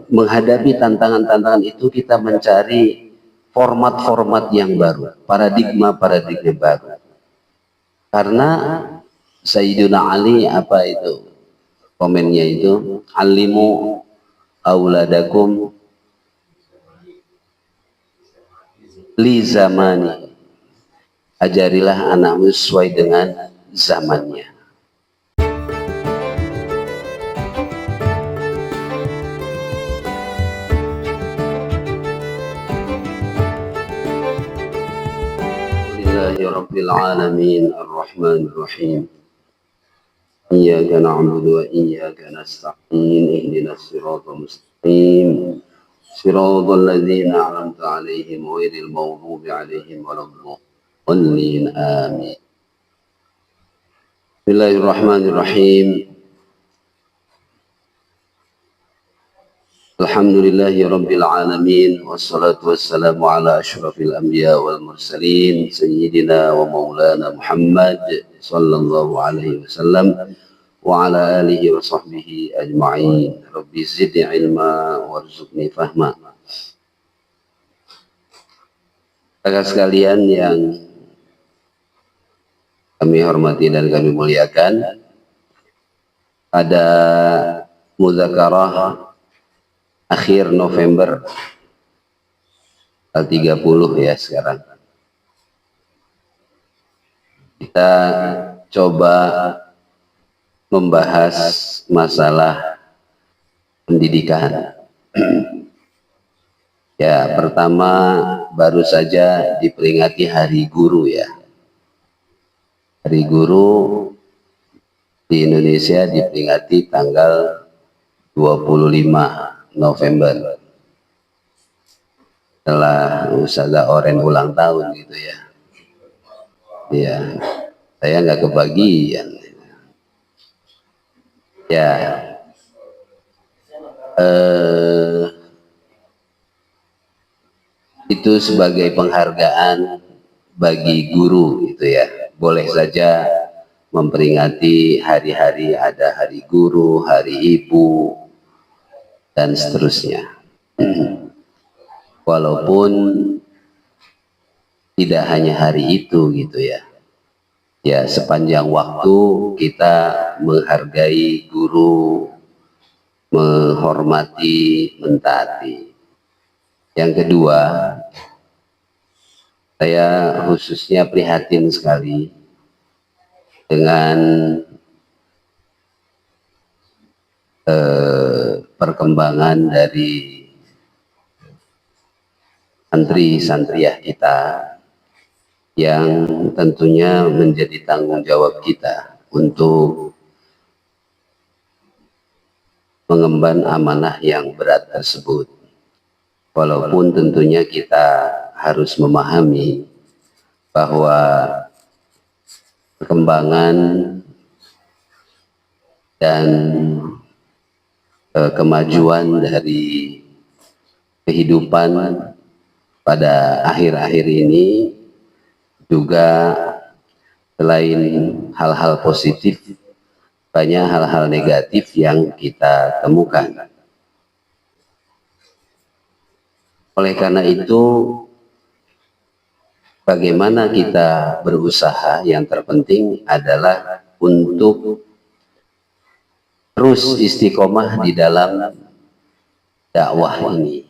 menghadapi tantangan-tantangan itu kita mencari format-format yang baru, paradigma-paradigma baru. Karena Sayyidina Ali apa itu komennya itu, alimu auladakum li zamani, ajarilah anakmu sesuai dengan zamannya. Rabbil alamin ar-rahmanir rahim iyyaka na'budu wa iyyaka nasta'in ihdinas siratal mustaqim siratal ladzina an'amta 'alaihim ghairil maghdubi 'alaihim waladdallin amin. Bismillahirrahmanirrahim. Alhamdulillahi rabbil alamin, wassalatu wassalamu ala asyrafil anbiya wal mursalin sayyidina wa maulana Muhammad sallallahu alaihi wasallam wa ala alihi wa sahbihi ajma'in. Rabbi zidni ilma warzuqni fahma. Kakak sekalian yang kami hormati dan kami muliakan, pada muzakarah akhir November 30 ya sekarang, kita coba membahas masalah pendidikan. Ya, pertama baru saja diperingati Hari Guru ya. Hari Guru di Indonesia diperingati tanggal 25 November, setelah Ustazah Oren ulang tahun gitu ya. Iya, saya nggak kebagian. Ya, itu sebagai penghargaan bagi guru gitu ya. Boleh saja memperingati hari-hari, ada Hari Guru, Hari Ibu, dan seterusnya. Walaupun tidak hanya hari itu gitu ya. Ya, sepanjang waktu kita menghargai guru, menghormati, mentaati. Yang kedua, saya khususnya prihatin sekali dengan perkembangan dari santri-santriah kita yang tentunya menjadi tanggung jawab kita untuk mengemban amanah yang berat tersebut. Walaupun tentunya kita harus memahami bahwa perkembangan dan kemajuan dari kehidupan pada akhir-akhir ini juga selain hal-hal positif, banyak hal-hal negatif yang kita temukan. Oleh karena itu, bagaimana kita berusaha, yang terpenting adalah untuk terus istiqomah di dalam dakwah ini.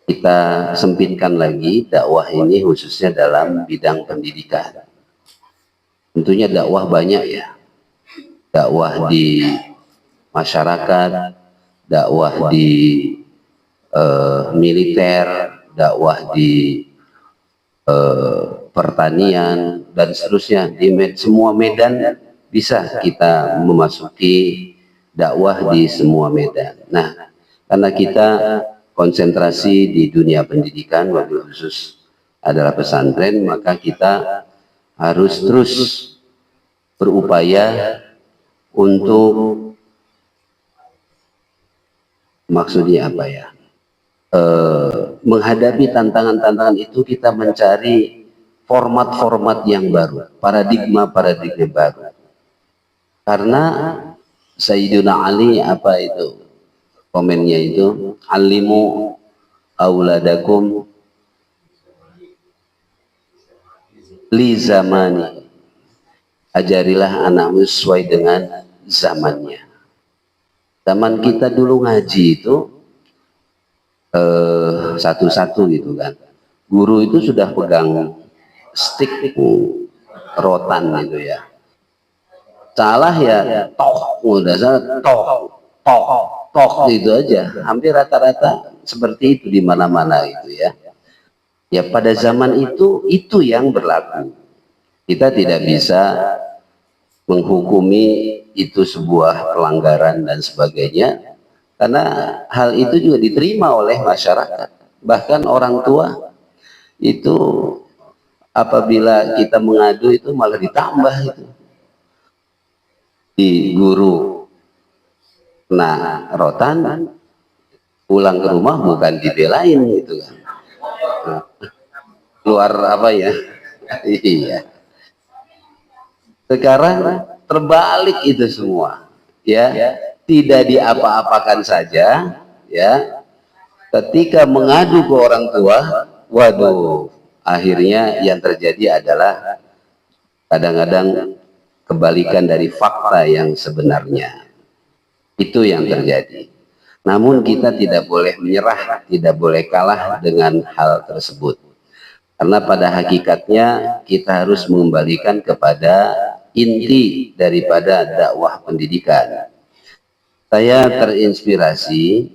Kita sempitkan lagi dakwah ini khususnya dalam bidang pendidikan. Tentunya dakwah banyak ya. Dakwah di masyarakat, dakwah di militer, dakwah di pertanian, dan seterusnya. Di semua medan bisa kita memasuki dakwah di semua medan. Nah, karena kita konsentrasi di dunia pendidikan, wabil khusus adalah pesantren, maka kita harus terus berupaya untuk, maksudnya apa ya, menghadapi tantangan-tantangan itu kita mencari format-format yang baru, paradigma-paradigma baru. Karena Sayyidina Ali apa itu komennya itu, alimu auladakum li zamani, ajarilah anakmu sesuai dengan zamannya. Zaman kita dulu ngaji itu satu-satu gitu kan. Guru itu sudah pegang stick rotan gitu ya. Salah ya toh, udah salah toh gitu aja. Hampir rata-rata seperti itu di mana-mana itu ya. Ya pada zaman itu yang berlaku. Kita tidak bisa menghukumi itu sebuah pelanggaran dan sebagainya, karena hal itu juga diterima oleh masyarakat. Bahkan orang tua itu apabila kita mengadu itu malah ditambah itu di guru. Nah, rotan pulang ke rumah bukan dibelain gitu kan. Nah, keluar apa ya? Iya. Sekarang terbalik itu semua, ya, tidak diapa-apakan saja, ya. Ketika mengadu ke orang tua, waduh, akhirnya yang terjadi adalah kadang-kadang kebalikan dari fakta yang sebenarnya. Itu yang terjadi. Namun kita tidak boleh menyerah, tidak boleh kalah dengan hal tersebut. Karena pada hakikatnya kita harus mengembalikan kepada inti daripada dakwah pendidikan. Saya terinspirasi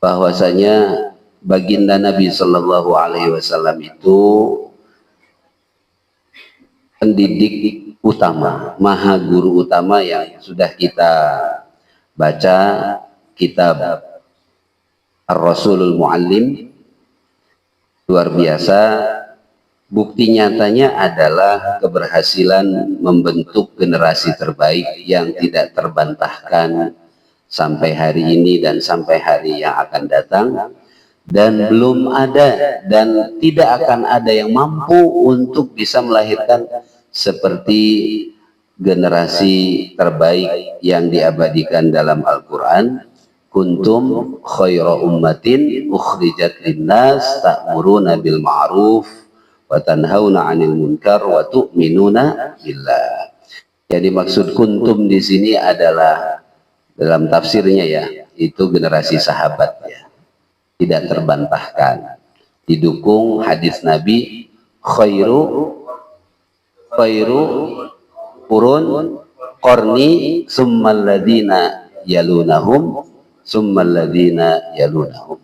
bahwasanya baginda Nabi Shallallahu Alaihi Wasallam itu pendidik utama, maha guru utama yang sudah kita baca kitab Ar-Rasulul Muallim. Luar biasa, bukti nyatanya adalah keberhasilan membentuk generasi terbaik yang tidak terbantahkan sampai hari ini dan sampai hari yang akan datang, dan belum ada dan tidak akan ada yang mampu untuk bisa melahirkan seperti generasi terbaik yang diabadikan dalam Al-Quran. Kuntum khaira ummatin ukhrijat linnas ta'muruna bil ma'ruf wa tanhauna 'anil munkar wa tu'minuna billah. Jadi maksud kuntum di sini adalah dalam tafsirnya ya, itu generasi sahabat ya. Tidak terbantahkan. Didukung hadis Nabi, khairu qurun qarni summal ladina yalunahum summal ladina yalunahum.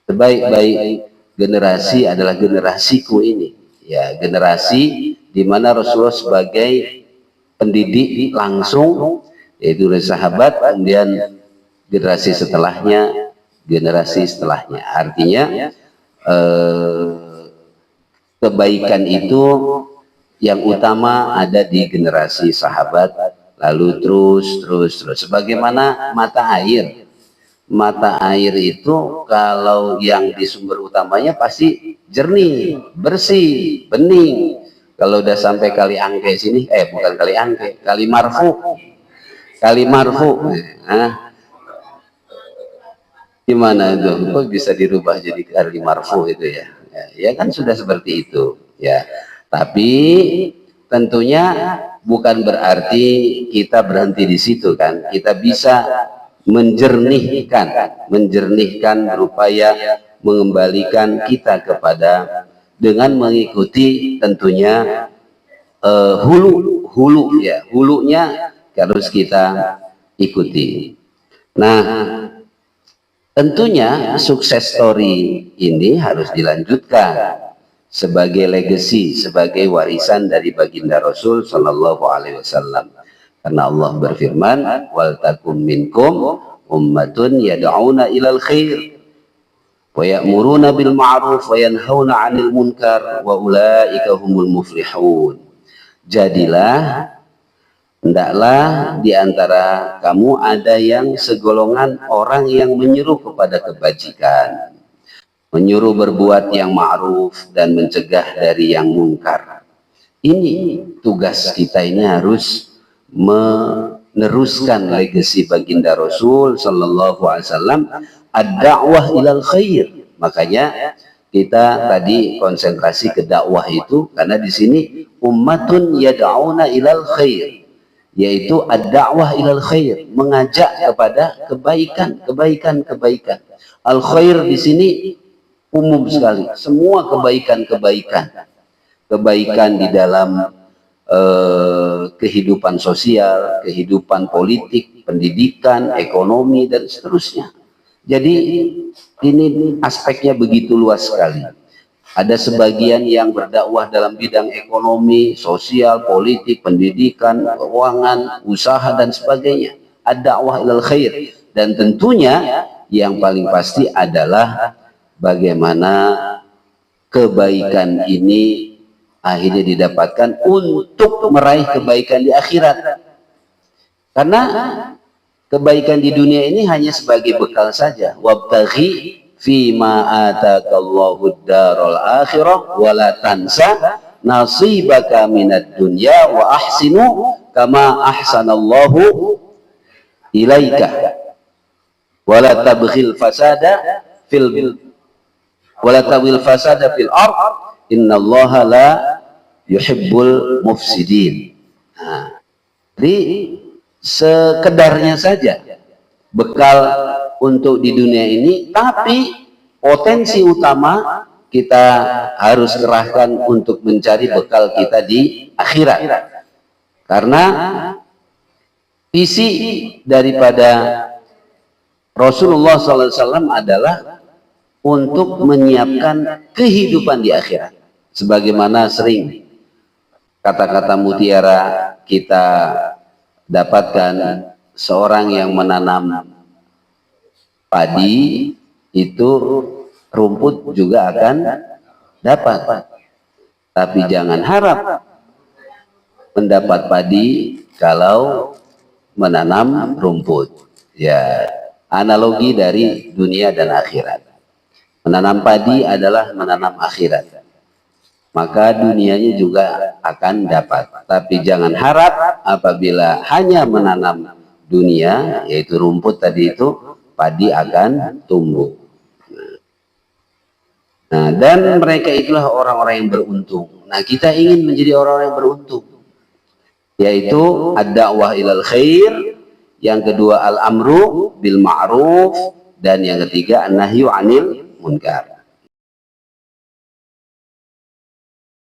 Sebaik-baik generasi adalah generasiku ini. Ya, generasi di mana Rasulullah sebagai pendidik langsung, yaitu dari sahabat, kemudian generasi setelahnya, artinya kebaikan itu yang utama ada di generasi sahabat, lalu terus sebagaimana mata air itu kalau yang di sumber utamanya pasti jernih, bersih, bening. Kalau udah sampai kali angke sini, bukan kali angke, kali marfu. Nah, gimana itu? Kok bisa dirubah jadi kali marfu itu ya? Ya kan sudah seperti itu ya. Tapi tentunya bukan berarti kita berhenti di situ kan. Kita bisa menjernihkan berupaya mengembalikan kita kepada dengan mengikuti tentunya hulunya harus kita ikuti. Nah, tentunya sukses story ini harus dilanjutkan sebagai legacy, sebagai warisan dari baginda Rasul Shallallahu Alaihi Wasallam. Karena Allah berfirman, wal takum minkum ummatun yad'una ilal khair wa ya'muruna bil ma'ruf wa yanhauna 'anil munkar wa ulaika humul muflihun. Jadilah, hendaklah di antara kamu ada yang segolongan orang yang menyuruh kepada kebajikan, menyuruh berbuat yang ma'ruf dan mencegah dari yang mungkar. Ini tugas kita, ini harus meneruskan legasi baginda Rasul sallallahu alaihi wasallam, ad-da'wah ilal khair. Makanya kita tadi konsentrasi ke dakwah itu karena di sini ummatun yad'una ilal khair, yaitu ad-da'wah ilal khair, mengajak kepada kebaikan. Al khair di sini umum sekali, semua kebaikan di dalam kehidupan sosial, kehidupan politik, pendidikan, ekonomi, dan seterusnya. Jadi ini aspeknya begitu luas sekali. Ada sebagian yang berdakwah dalam bidang ekonomi, sosial, politik, pendidikan, keuangan, usaha, dan sebagainya. Ad-da'wah ilal khair. Dan tentunya yang paling pasti adalah bagaimana kebaikan ini akhirnya didapatkan untuk meraih kebaikan di akhirat. Karena kebaikan di dunia ini hanya sebagai bekal saja. Wabtaghi fima atakallahu ad-daral akhirah wa la tansa nasibaka minad dunya wa ahsinu kama ahsanallahu ilaika wa la tabghil fasada fil ard innallaha la yuhibbul mufsidin. Nah, jadi sekedarnya saja bekal untuk di dunia ini, tapi potensi utama kita harus kerahkan untuk mencari bekal kita di akhirat. Karena visi daripada Rasulullah SAW adalah untuk menyiapkan kehidupan di akhirat. Sebagaimana sering kata-kata mutiara kita dapatkan, seorang yang menanam padi itu rumput juga akan dapat. Tapi jangan harap mendapat padi kalau menanam rumput. Ya, analogi dari dunia dan akhirat. Menanam padi adalah menanam akhirat. Maka dunianya juga akan dapat. Tapi jangan harap apabila hanya menanam dunia, yaitu rumput tadi itu, padi akan tumbuh. Nah, dan mereka itulah orang-orang yang beruntung. Nah, kita ingin menjadi orang-orang yang beruntung, yaitu ad-da'wah ilal khair, yang kedua al-amru bil ma'ruf, dan yang ketiga an-nahyu 'anil munkar.